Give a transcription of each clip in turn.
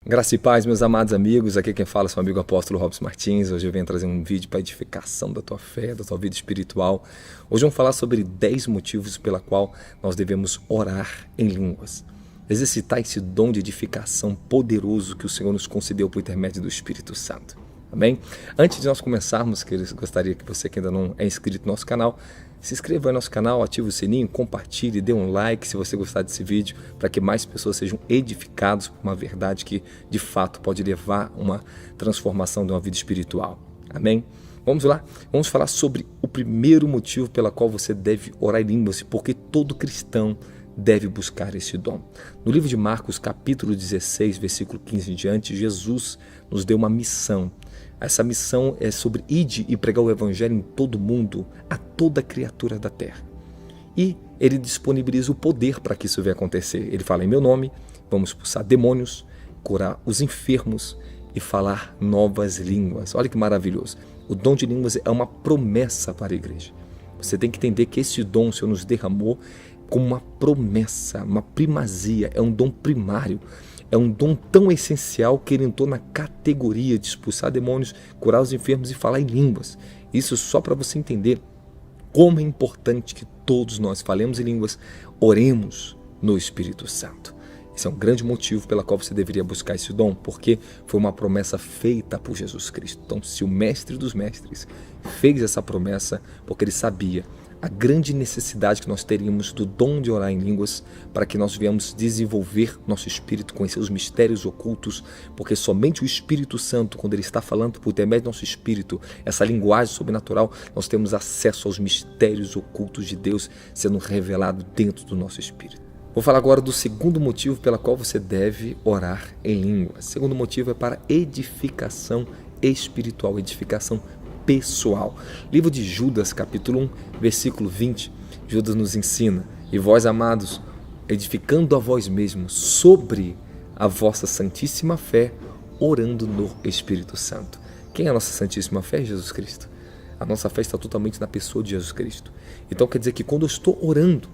Graça e paz, meus amados amigos, aqui quem fala é seu amigo apóstolo Robson Martins. Hoje eu venho trazer um vídeo para edificação da tua fé, da tua vida espiritual. Hoje vamos falar sobre 10 motivos pela qual nós devemos orar em línguas. Exercitar esse dom de edificação poderoso que o Senhor nos concedeu por intermédio do Espírito Santo. Amém? Antes de nós começarmos, gostaria que você que ainda não é inscrito no nosso canal, se inscreva no nosso canal, ative o sininho, compartilhe, dê um like se você gostar desse vídeo, para que mais pessoas sejam edificadas por uma verdade que, de fato, pode levar a uma transformação de uma vida espiritual. Amém? Vamos lá? Vamos falar sobre o primeiro motivo pela qual você deve orar em línguas, porque todo cristão deve buscar esse dom. No livro de Marcos, capítulo 16, versículo 15 em diante, Jesus nos deu uma missão. Essa missão é sobre ide e pregar o evangelho em todo mundo, a toda criatura da terra. E ele disponibiliza o poder para que isso venha acontecer. Ele fala, em meu nome, vamos expulsar demônios, curar os enfermos e falar novas línguas. Olha que maravilhoso. O dom de línguas é uma promessa para a igreja. Você tem que entender que esse dom o Senhor nos derramou como uma promessa, uma primazia, é um dom primário. É um dom tão essencial que ele entrou na categoria de expulsar demônios, curar os enfermos e falar em línguas. Isso só para você entender como é importante que todos nós falemos em línguas, oremos no Espírito Santo. Esse é um grande motivo pela qual você deveria buscar esse dom, porque foi uma promessa feita por Jesus Cristo. Então, se o Mestre dos Mestres fez essa promessa, porque ele sabia a grande necessidade que nós teríamos do dom de orar em línguas para que nós venhamos desenvolver nosso espírito, conhecer os mistérios ocultos, porque somente o Espírito Santo, quando ele está falando por intermédio do nosso espírito, essa linguagem sobrenatural, nós temos acesso aos mistérios ocultos de Deus sendo revelado dentro do nosso espírito. Vou falar agora do segundo motivo pela qual você deve orar em línguas. O segundo motivo é para edificação espiritual, edificação pessoal. Livro de Judas, capítulo 1, versículo 20, Judas nos ensina, e vós, amados, edificando a vós mesmos sobre a vossa santíssima fé, orando no Espírito Santo. Quem é a nossa santíssima fé? Jesus Cristo. A nossa fé está totalmente na pessoa de Jesus Cristo. Então quer dizer que quando eu estou orando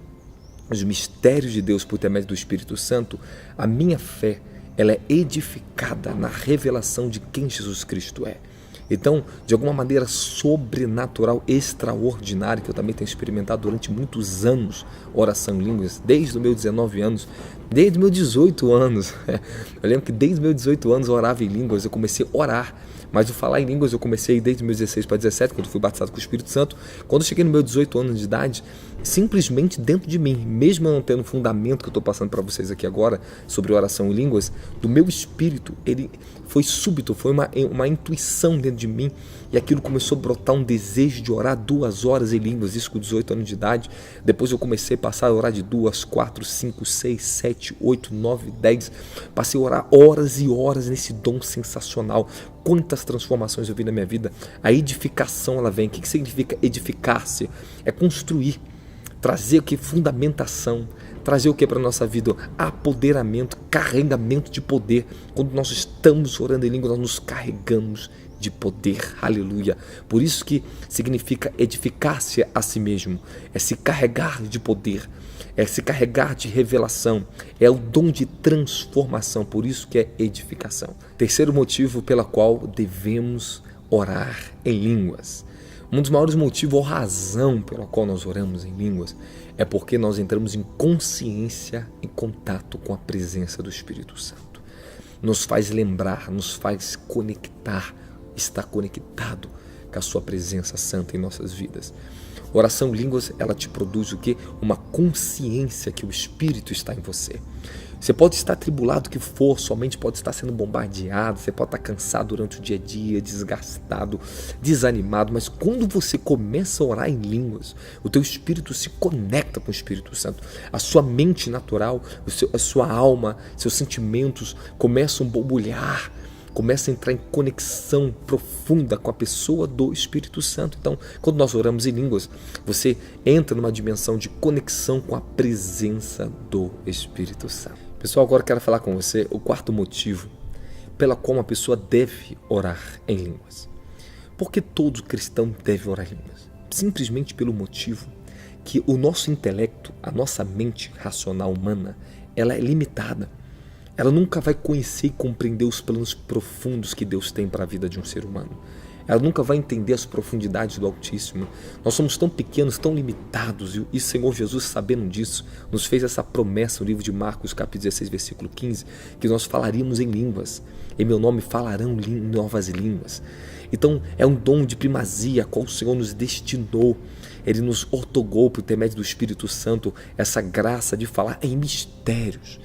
os mistérios de Deus por intermédio do Espírito Santo, a minha fé ela é edificada na revelação de quem Jesus Cristo é. Então, de alguma maneira sobrenatural, extraordinária, que eu também tenho experimentado durante muitos anos, oração em línguas, desde os meus 19 anos, desde os meus 18 anos. Eu lembro que desde os meus 18 anos eu orava em línguas, eu comecei a orar, mas o falar em línguas eu comecei desde os meus 16 para 17, quando fui batizado com o Espírito Santo. Quando eu cheguei no meu 18 anos de idade, simplesmente dentro de mim, mesmo eu não tendo o fundamento que eu estou passando para vocês aqui agora, sobre oração em línguas, do meu espírito, ele foi súbito, foi uma intuição dentro de mim, e aquilo começou a brotar um desejo de orar 2 horas em línguas, isso com 18 anos de idade. Depois eu comecei a passar a orar de 2, 4, 5, 6, 7, 8, 9, 10, passei a orar horas e horas nesse dom sensacional. Quantas transformações eu vi na minha vida. A edificação ela vem. O que significa edificar-se? É construir, trazer o que? Fundamentação, trazer o que para a nossa vida? Apoderamento, carregamento de poder. Quando nós estamos orando em língua, nós nos carregamos de poder, aleluia. Por isso que significa edificar-se a si mesmo, é se carregar de poder, é se carregar de revelação, é o dom de transformação, por isso que é edificação. Terceiro motivo pela qual devemos orar em línguas. Um dos maiores motivos ou razão pela qual nós oramos em línguas é porque nós entramos em consciência, em contato com a presença do Espírito Santo. Nos faz lembrar, nos faz conectar, estar conectado com a sua presença santa em nossas vidas. Oração em línguas, ela te produz o quê? Uma consciência que o Espírito está em você. Você pode estar atribulado que for, sua mente pode estar sendo bombardeada, você pode estar cansado durante o dia a dia, desgastado, desanimado, mas quando você começa a orar em línguas, o teu espírito se conecta com o Espírito Santo. A sua mente natural, a sua alma, seus sentimentos começam a borbulhar, começa a entrar em conexão profunda com a pessoa do Espírito Santo. Então, quando nós oramos em línguas, você entra numa dimensão de conexão com a presença do Espírito Santo. Pessoal, agora eu quero falar com você o quarto motivo pela qual uma pessoa deve orar em línguas. Por que todo cristão deve orar em línguas? Simplesmente pelo motivo que o nosso intelecto, a nossa mente racional humana, ela é limitada. ela nunca vai conhecer e compreender os planos profundos que Deus tem para a vida de um ser humano. Ela nunca vai entender as profundidades do Altíssimo. Nós somos tão pequenos, tão limitados, e o Senhor Jesus, sabendo disso, nos fez essa promessa no livro de Marcos, capítulo 16, versículo 15, que nós falaríamos em línguas. Em meu nome falarão novas línguas. Então, é um dom de primazia a qual o Senhor nos destinou. Ele nos outorgou, por intermédio do Espírito Santo, essa graça de falar em mistérios.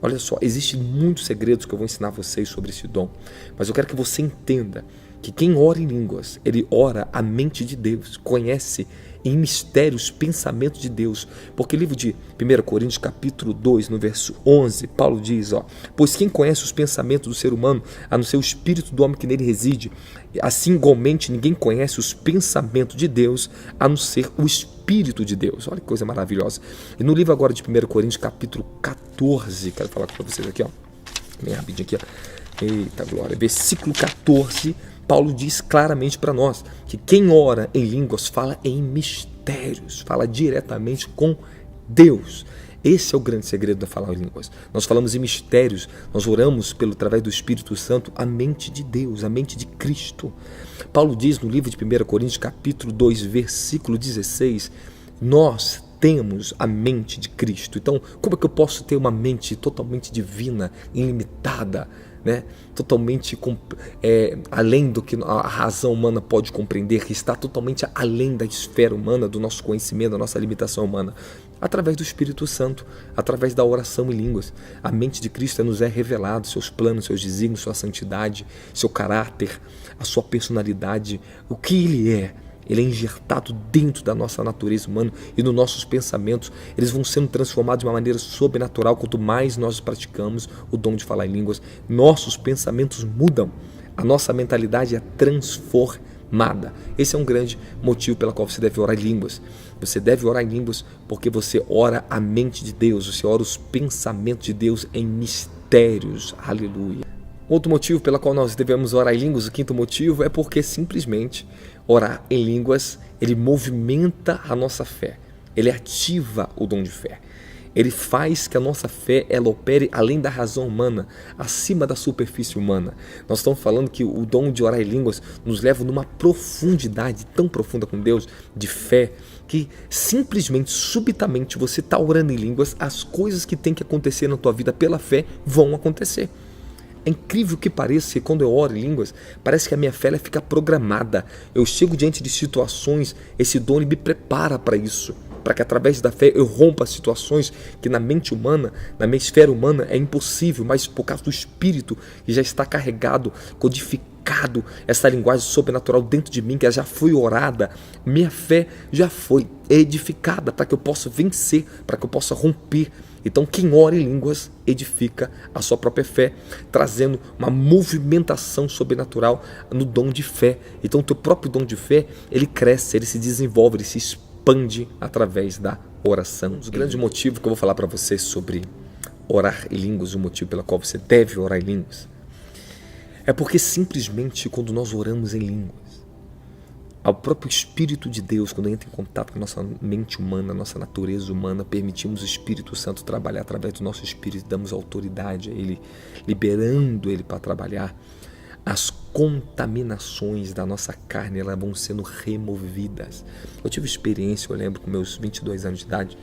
Olha só, existem muitos segredos que eu vou ensinar vocês sobre esse dom, mas eu quero que você entenda que quem ora em línguas, ele ora a mente de Deus, conhece em mistérios os pensamentos de Deus, porque o livro de 1 Coríntios capítulo 2, no verso 11, Paulo diz, pois quem conhece os pensamentos do ser humano, a não ser o espírito do homem que nele reside, assim igualmente ninguém conhece os pensamentos de Deus, a não ser o Espírito de Deus. Olha que coisa maravilhosa. E no livro agora de 1 Coríntios capítulo 14, quero falar com vocês aqui, bem rapidinho aqui, eita glória, versículo 14, Paulo diz claramente para nós que quem ora em línguas fala em mistérios, fala diretamente com Deus. Esse é o grande segredo da falar em línguas. Nós falamos em mistérios, nós oramos através do Espírito Santo a mente de Deus, a mente de Cristo. Paulo diz no livro de 1 Coríntios capítulo 2, versículo 16, nós temos a mente de Cristo. Então, como é que eu posso ter uma mente totalmente divina, ilimitada, totalmente além do que a razão humana pode compreender, que está totalmente além da esfera humana, do nosso conhecimento, da nossa limitação humana? Através do Espírito Santo, através da oração em línguas. A mente de Cristo nos é revelado, seus planos, seus desígnios, sua santidade, seu caráter, a sua personalidade, o que Ele é. Ele é injertado dentro da nossa natureza humana e nos nossos pensamentos. Eles vão sendo transformados de uma maneira sobrenatural. Quanto mais nós praticamos o dom de falar em línguas, nossos pensamentos mudam. A nossa mentalidade é transformada. Esse é um grande motivo pelo qual você deve orar em línguas. Você deve orar em línguas porque você ora a mente de Deus. Você ora os pensamentos de Deus em mistérios. Aleluia. Outro motivo pelo qual nós devemos orar em línguas, o quinto motivo, é porque simplesmente orar em línguas, ele movimenta a nossa fé, ele ativa o dom de fé, ele faz que a nossa fé ela opere além da razão humana, acima da superfície humana. Nós estamos falando que o dom de orar em línguas nos leva numa profundidade tão profunda com Deus, de fé, que simplesmente, subitamente, você está orando em línguas, as coisas que tem que acontecer na tua vida pela fé vão acontecer. É incrível que pareça que quando eu oro em línguas, parece que a minha fé ela fica programada. Eu chego diante de situações, esse dom me prepara para isso, para que através da fé eu rompa situações que na mente humana, na minha esfera humana é impossível, mas por causa do Espírito que já está carregado, codificado, essa linguagem sobrenatural dentro de mim, que já foi orada, minha fé já foi edificada para que eu possa vencer, para que eu possa romper. Então quem ora em línguas edifica a sua própria fé, trazendo uma movimentação sobrenatural no dom de fé. Então o teu próprio dom de fé, ele cresce, ele se desenvolve, ele se expande através da oração. O grande motivo que eu vou falar para vocês sobre orar em línguas, o motivo pelo qual você deve orar em línguas, é porque simplesmente quando nós oramos em línguas, ao próprio Espírito de Deus, quando entra em contato com a nossa mente humana, a nossa natureza humana, permitimos o Espírito Santo trabalhar através do nosso Espírito, damos autoridade a Ele, liberando Ele para trabalhar, as contaminações da nossa carne elas vão sendo removidas. Eu tive experiência, eu lembro, com meus 22 anos de idade,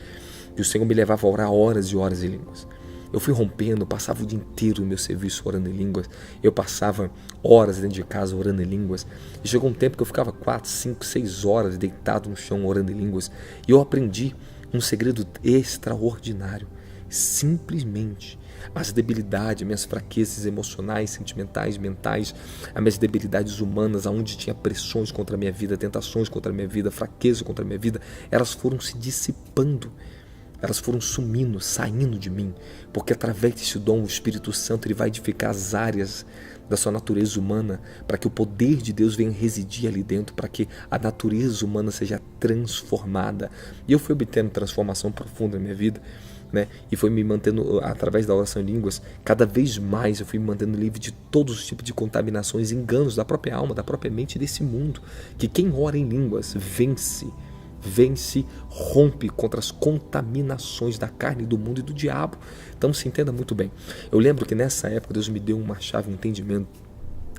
que o Senhor me levava a orar horas e horas em línguas. Eu fui rompendo, passava o dia inteiro no meu serviço orando em línguas, eu passava horas dentro de casa orando em línguas, e chegou um tempo que eu ficava 4, 5, 6 horas deitado no chão orando em línguas, e eu aprendi um segredo extraordinário. Simplesmente as debilidades, minhas fraquezas emocionais, sentimentais, mentais, as minhas debilidades humanas, aonde tinha pressões contra a minha vida, tentações contra a minha vida, fraqueza contra a minha vida, elas foram se dissipando. Elas foram sumindo, saindo de mim, porque através desse dom o Espírito Santo ele vai edificar as áreas da sua natureza humana, para que o poder de Deus venha residir ali dentro, para que a natureza humana seja transformada. E eu fui obtendo transformação profunda na minha vida, e foi me mantendo, através da oração em línguas, cada vez mais eu fui me mantendo livre de todos os tipos de contaminações, enganos da própria alma, da própria mente desse mundo, que quem ora em línguas vence vence, rompe contra as contaminações da carne, do mundo e do diabo. Então se entenda muito bem. Eu lembro que nessa época Deus me deu uma chave, um entendimento.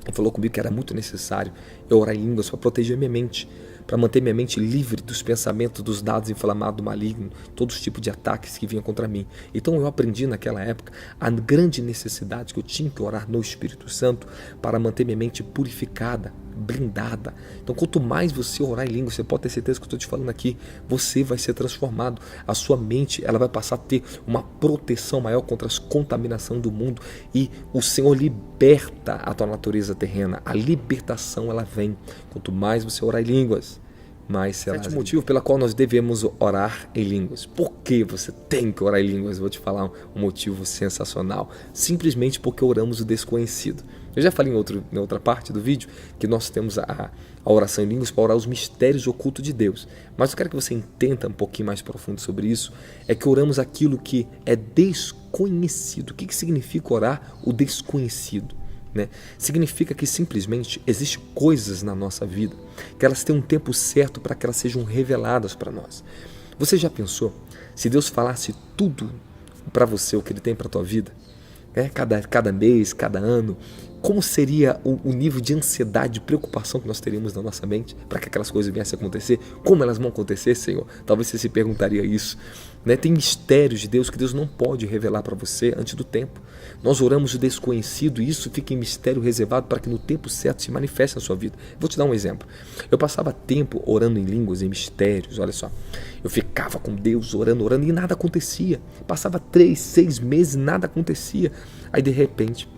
Ele falou comigo que era muito necessário eu orar em línguas para proteger minha mente, para manter minha mente livre dos pensamentos, dos dados inflamados do maligno, todos os tipos de ataques que vinham contra mim. Então eu aprendi naquela época a grande necessidade que eu tinha que orar no Espírito Santo para manter minha mente purificada, blindada. Então quanto mais você orar em línguas, você pode ter certeza que eu estou te falando aqui, você vai ser transformado. A sua mente ela vai passar a ter uma proteção maior contra as contaminações do mundo e o Senhor liberta a tua natureza terrena. A libertação ela vem. Quanto mais você orar em línguas, mais será. Sétimo motivo pela qual nós devemos orar em línguas. Por que você tem que orar em línguas? Vou te falar um motivo sensacional. Simplesmente porque oramos o desconhecido. Eu já falei em outra parte do vídeo que nós temos a oração em línguas para orar os mistérios ocultos de Deus. Mas eu quero que você entenda um pouquinho mais profundo sobre isso. É que oramos aquilo que é desconhecido. O que significa orar o desconhecido? Significa que simplesmente existem coisas na nossa vida que elas têm um tempo certo para que elas sejam reveladas para nós. Você já pensou se Deus falasse tudo para você o que Ele tem para a tua vida? Cada mês, cada ano, como seria o nível de ansiedade, de preocupação que nós teríamos na nossa mente para que aquelas coisas viessem a acontecer? Como elas vão acontecer, Senhor? Talvez você se perguntaria isso. Tem mistérios de Deus que Deus não pode revelar para você antes do tempo. Nós oramos o desconhecido e isso fica em mistério reservado para que no tempo certo se manifeste na sua vida. Vou te dar um exemplo. Eu passava tempo orando em línguas, em mistérios, olha só. Eu ficava com Deus orando e nada acontecia. Passava 3, 6 meses e nada acontecia. Aí de repente,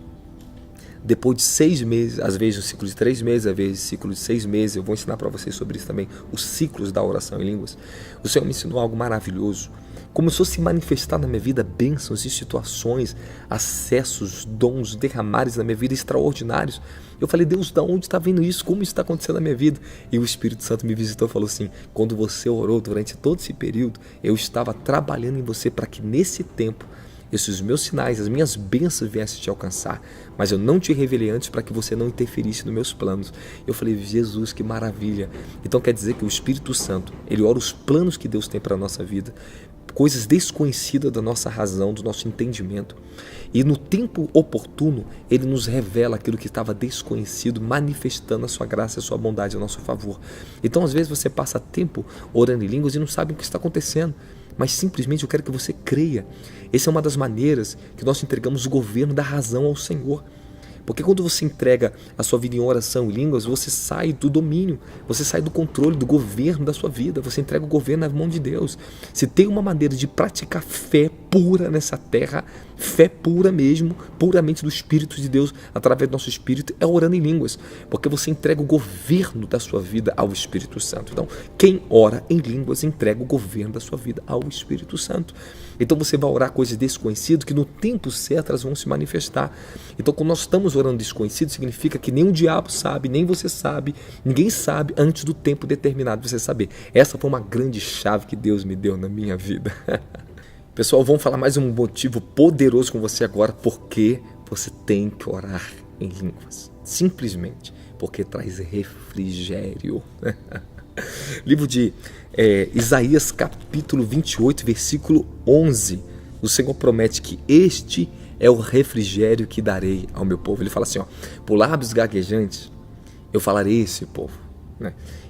depois de 6 meses, às vezes um ciclo de 3 meses, às vezes um ciclo de 6 meses, eu vou ensinar para vocês sobre isso também, os ciclos da oração em línguas. O Senhor me ensinou algo maravilhoso. Começou a se manifestar na minha vida bênçãos e situações, acessos, dons, derramares na minha vida extraordinários. Eu falei, Deus, de onde está vindo isso? Como isso está acontecendo na minha vida? E o Espírito Santo me visitou e falou assim, quando você orou durante todo esse período, eu estava trabalhando em você para que nesse tempo esses meus sinais, as minhas bênçãos viessem te alcançar, mas eu não te revelei antes para que você não interferisse nos meus planos. Eu falei, Jesus, que maravilha. Então quer dizer que o Espírito Santo, ele ora os planos que Deus tem para a nossa vida, coisas desconhecidas da nossa razão, do nosso entendimento. E no tempo oportuno, ele nos revela aquilo que estava desconhecido, manifestando a sua graça e a sua bondade a nosso favor. Então, às vezes, você passa tempo orando em línguas e não sabe o que está acontecendo. Mas simplesmente eu quero que você creia. Essa é uma das maneiras que nós entregamos o governo da razão ao Senhor. Porque quando você entrega a sua vida em oração em línguas, você sai do domínio, você sai do controle, do governo da sua vida, você entrega o governo na mão de Deus. Se tem uma maneira de praticar fé pura nessa terra, fé pura mesmo, puramente do Espírito de Deus, através do nosso Espírito, é orando em línguas, porque você entrega o governo da sua vida ao Espírito Santo. Então, quem ora em línguas, entrega o governo da sua vida ao Espírito Santo. Então você vai orar coisas desconhecidas que no tempo certo elas vão se manifestar. Então quando nós estamos orando desconhecido, significa que nem o diabo sabe, nem você sabe, ninguém sabe antes do tempo determinado de você saber. Essa foi uma grande chave que Deus me deu na minha vida. Pessoal, vamos falar mais um motivo poderoso com você agora, porque você tem que orar em línguas. Simplesmente porque traz refrigério. Livro de Isaías capítulo 28, versículo 11. O Senhor promete que este é o refrigério que darei ao meu povo. Ele fala assim, por lábios gaguejantes eu falarei a esse povo.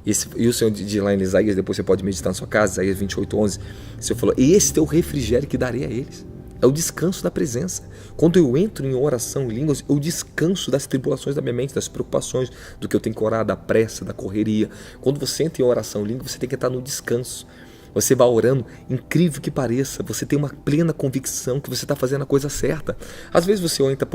E o Senhor diz lá em Isaías, depois você pode meditar na sua casa, Isaías 28, 11, o Senhor falou, este é o refrigério que darei a eles. É o descanso da presença. Quando eu entro em oração em línguas, eu descanso das tribulações da minha mente, das preocupações, do que eu tenho que orar, da pressa, da correria. Quando você entra em oração em línguas, você tem que estar no descanso. Você vai orando, incrível que pareça, você tem uma plena convicção que você está fazendo a coisa certa. Às vezes você entra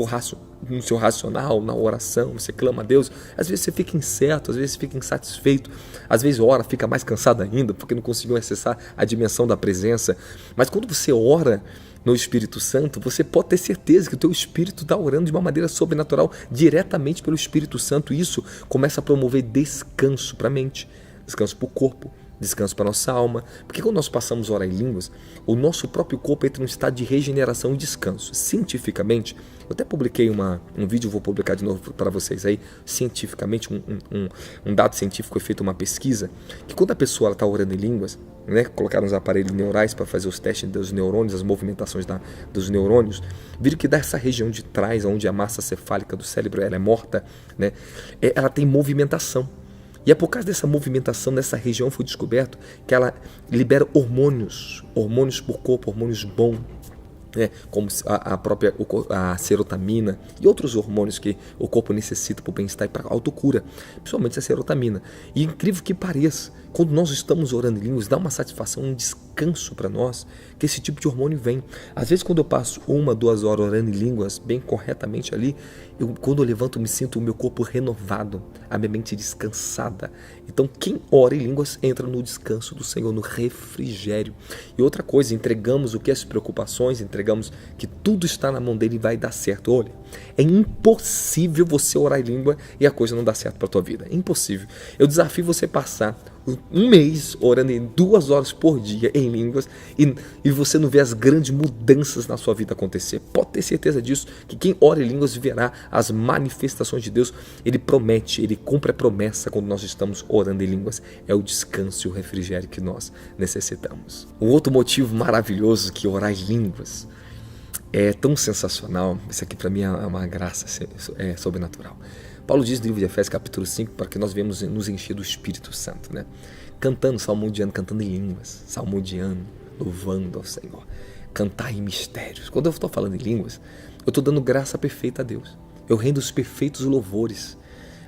no seu racional, na oração, você clama a Deus, às vezes você fica incerto, às vezes você fica insatisfeito, às vezes ora, fica mais cansado ainda, porque não conseguiu acessar a dimensão da presença. Mas quando você ora no Espírito Santo, você pode ter certeza que o teu Espírito está orando de uma maneira sobrenatural, diretamente pelo Espírito Santo, e isso começa a promover descanso para a mente, descanso para o corpo, descanso para a nossa alma. Porque quando nós passamos a orar em línguas, o nosso próprio corpo entra em um estado de regeneração e descanso. Cientificamente, eu até publiquei um vídeo, vou publicar de novo para vocês aí, cientificamente, um dado científico, foi feita uma pesquisa, que quando a pessoa está orando em línguas, né, colocaram os aparelhos neurais para fazer os testes dos neurônios, as movimentações dos neurônios, viram que dessa região de trás, onde a massa cefálica do cérebro ela é morta, né, ela tem movimentação. E é por causa dessa movimentação nessa região foi descoberto que ela libera hormônios por corpo, hormônios bons, né, como a própria serotonina e outros hormônios que o corpo necessita para o bem-estar e para a autocura, principalmente a serotonina. E incrível que pareça, quando nós estamos orando em línguas, dá uma satisfação, um descanso para nós, que esse tipo de hormônio vem. Às vezes quando eu passo 1, 2 horas orando em línguas, bem corretamente ali, quando eu levanto, eu me sinto o meu corpo renovado, a minha mente descansada. Então quem ora em línguas entra no descanso do Senhor, no refrigério. E outra coisa, entregamos o que? As preocupações, entregamos que tudo está na mão dele e vai dar certo. Olha, é impossível você orar em língua e a coisa não dar certo para a tua vida. É impossível. Eu desafio você passar um mês orando em 2 horas por dia em línguas e você não vê as grandes mudanças na sua vida acontecer. Pode ter certeza disso, que quem ora em línguas verá as manifestações de Deus. Ele promete, ele cumpre a promessa quando nós estamos orando em línguas. É o descanso e o refrigério que nós necessitamos. Um outro motivo maravilhoso que orar em línguas é tão sensacional, isso aqui para mim é uma graça sobrenatural. Paulo diz no livro de Efésios capítulo 5 para que nós venhamos nos encher do Espírito Santo, né? Cantando, salmodiando, cantando em línguas, salmodiando, louvando ao Senhor, cantar em mistérios. Quando eu estou falando em línguas, eu estou dando graça perfeita a Deus, eu rendo os perfeitos louvores.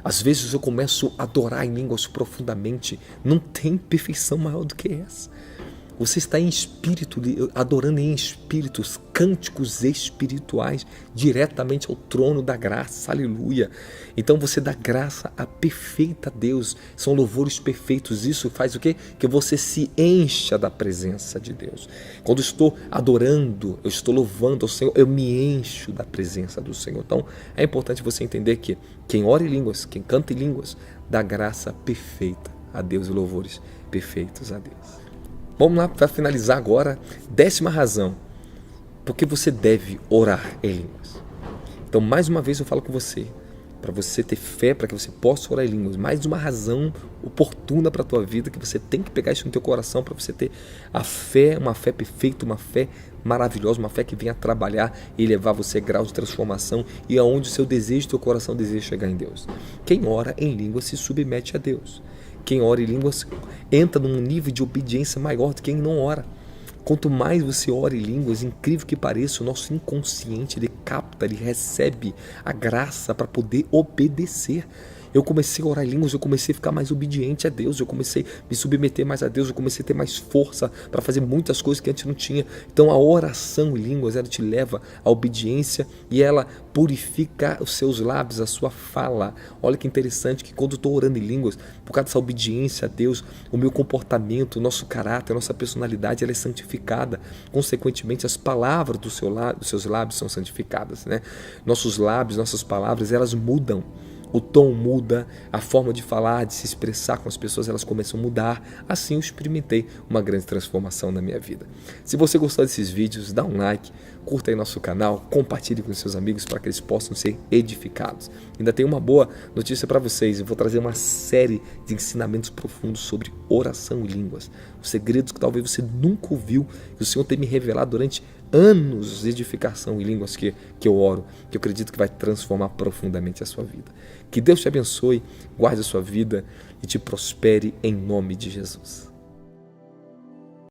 Às vezes eu começo a adorar em línguas profundamente, não tem perfeição maior do que essa. Você está em espírito, adorando em espíritos, cânticos espirituais, diretamente ao trono da graça, aleluia. Então você dá graça a perfeita Deus, são louvores perfeitos. Isso faz o quê? Que você se encha da presença de Deus. Quando estou adorando, eu estou louvando ao Senhor, eu me encho da presença do Senhor. Então é importante você entender que quem ora em línguas, quem canta em línguas, dá graça perfeita a Deus e louvores perfeitos a Deus. Vamos lá para finalizar agora, 10ª razão, porque você deve orar em línguas. Então, mais uma vez eu falo com você, para você ter fé, para que você possa orar em línguas, mais uma razão oportuna para a tua vida, que você tem que pegar isso no teu coração, para você ter a fé, uma fé perfeita, uma fé maravilhosa, uma fé que venha trabalhar e levar você a graus de transformação e aonde o seu desejo, teu coração deseja chegar em Deus. Quem ora em línguas se submete a Deus. Quem ora em línguas entra num nível de obediência maior do que quem não ora. Quanto mais você ora em línguas, incrível que pareça, o nosso inconsciente ele capta, ele recebe a graça para poder obedecer. Eu comecei a orar em línguas, eu comecei a ficar mais obediente a Deus, eu comecei a me submeter mais a Deus, eu comecei a ter mais força para fazer muitas coisas que antes não tinha. Então a oração em línguas, ela te leva à obediência e ela purifica os seus lábios, a sua fala. Olha que interessante que quando eu estou orando em línguas, por causa dessa obediência a Deus, o meu comportamento, o nosso caráter, a nossa personalidade, ela é santificada. Consequentemente, as palavras dos seus lábios são santificadas, né? Nossos lábios, nossas palavras, elas mudam. O tom muda, a forma de falar, de se expressar com as pessoas, elas começam a mudar. Assim eu experimentei uma grande transformação na minha vida. Se você gostou desses vídeos, dá um like, curta aí nosso canal, compartilhe com seus amigos para que eles possam ser edificados. Ainda tem uma boa notícia para vocês, eu vou trazer uma série de ensinamentos profundos sobre oração em línguas. Os segredos que talvez você nunca ouviu, que o Senhor tem me revelado durante anos de edificação em línguas que eu oro, que eu acredito que vai transformar profundamente a sua vida. Que Deus te abençoe, guarde a sua vida e te prospere em nome de Jesus.